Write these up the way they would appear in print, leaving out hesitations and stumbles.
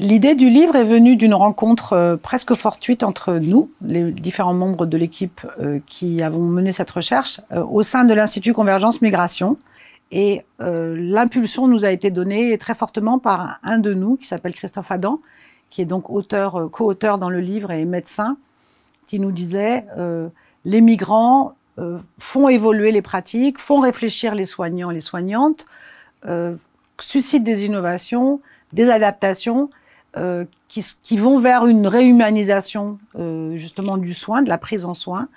L'idée du livre est venue d'une rencontre presque fortuite entre nous, les différents membres de l'équipe qui avons mené cette recherche, au sein de l'Institut Convergence Migration. Et l'impulsion nous a été donnée très fortement par un de nous, qui s'appelle Christophe Adam, qui est donc co-auteur dans le livre et médecin, qui nous disait les migrants font évoluer les pratiques, font réfléchir les soignants et les soignantes, suscitent des innovations, des adaptations qui vont vers une réhumanisation justement du soin, de la prise en soin.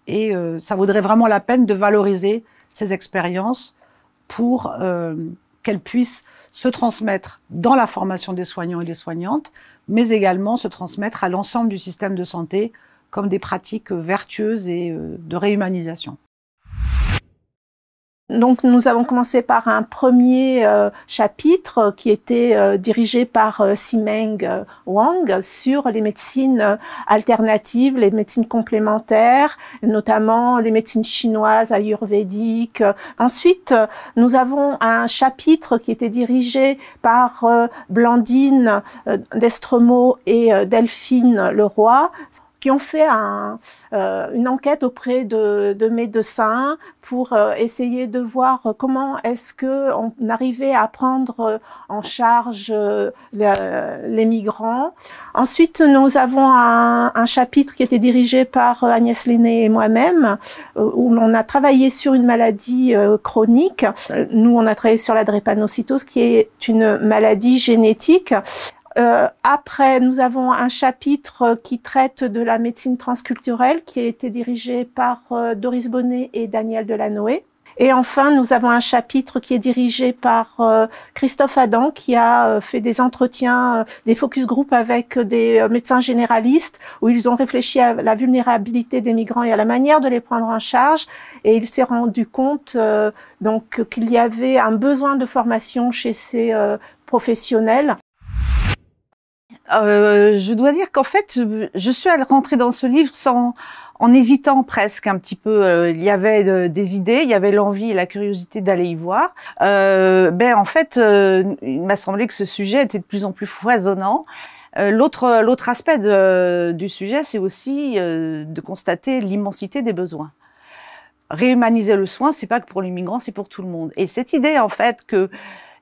Et ça vaudrait vraiment la peine de valoriser ces expériences pour qu'elles puissent se transmettre dans la formation des soignants et des soignantes, mais également se transmettre à l'ensemble du système de santé comme des pratiques vertueuses et de réhumanisation. Donc nous avons commencé par un premier chapitre qui était dirigé par Simeng Wang sur les médecines alternatives, les médecines complémentaires, notamment les médecines chinoises, ayurvédiques. Ensuite, nous avons un chapitre qui était dirigé par Blandine Destremaux et Delphine Leroy, qui ont fait une enquête auprès de médecins pour essayer de voir comment est-ce qu'on arrivait à prendre en charge les migrants. Ensuite, nous avons un chapitre qui était dirigé par Agnès Lenné et moi-même, où l'on a travaillé sur une maladie chronique. Nous, on a travaillé sur la drépanocytose, qui est une maladie génétique. Après, nous avons un chapitre qui traite de la médecine transculturelle qui a été dirigé par Doris Bonnet et Daniel Delanoë. Et enfin, nous avons un chapitre qui est dirigé par Christophe Adam qui a fait des entretiens, des focus group avec des médecins généralistes où ils ont réfléchi à la vulnérabilité des migrants et à la manière de les prendre en charge. Et il s'est rendu compte donc qu'il y avait un besoin de formation chez ces professionnels. Je dois dire qu'en fait, je suis rentrer dans ce livre en hésitant presque un petit peu. Il y avait des idées, il y avait l'envie et la curiosité d'aller y voir. En fait, il m'a semblé que ce sujet était de plus en plus foisonnant. L'autre aspect du sujet, c'est aussi de constater l'immensité des besoins. Réhumaniser le soin, c'est pas que pour les migrants, c'est pour tout le monde. Et cette idée, en fait, que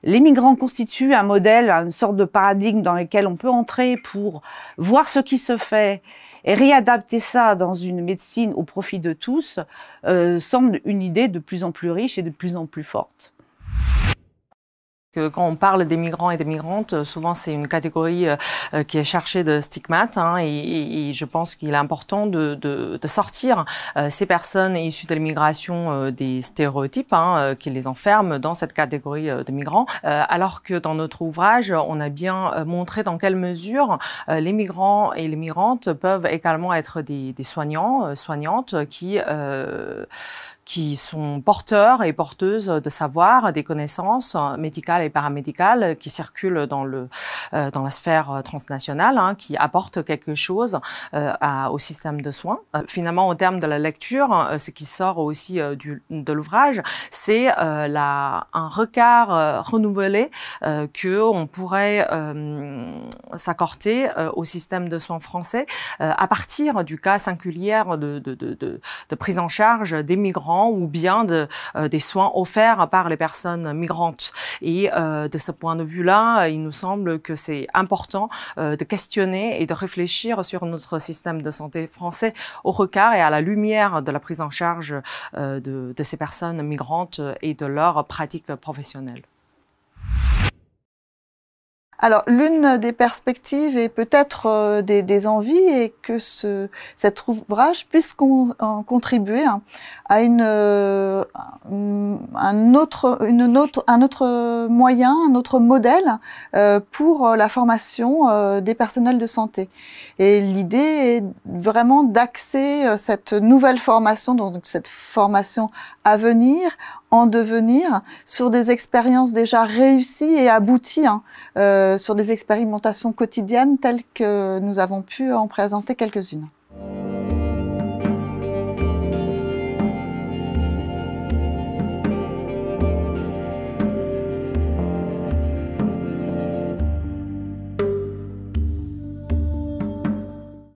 les migrants constituent un modèle, une sorte de paradigme dans lequel on peut entrer pour voir ce qui se fait et réadapter ça dans une médecine au profit de tous, semble une idée de plus en plus riche et de plus en plus forte. Quand on parle des migrants et des migrantes, souvent c'est une catégorie qui est chargée de stigmates, et je pense qu'il est important de sortir ces personnes issues de l'immigration des stéréotypes qui les enferment dans cette catégorie de migrants, alors que dans notre ouvrage, on a bien montré dans quelle mesure les migrants et les migrantes peuvent également être des soignants, soignantes qui sont porteurs et porteuses de savoir, des connaissances médicales et paramédicales qui circulent dans la sphère transnationale, qui apportent quelque chose au système de soins. Finalement, au terme de la lecture, ce qui sort aussi de l'ouvrage, c'est un regard renouvelé que on pourrait s'accorder au système de soins français à partir du cas singulier de prise en charge des migrants ou bien des soins offerts par les personnes migrantes. Et de ce point de vue-là, il nous semble que c'est important de questionner et de réfléchir sur notre système de santé français au regard et à la lumière de la prise en charge de ces personnes migrantes et de leurs pratiques professionnelles. Alors, l'une des perspectives et peut-être des envies est que cet ouvrage puisse contribuer à un autre moyen, un autre modèle pour la formation des personnels de santé. Et l'idée est vraiment d'axer cette nouvelle formation, donc cette formation à venir, en devenir, sur des expériences déjà réussies et abouties, sur des expérimentations quotidiennes telles que nous avons pu en présenter quelques-unes.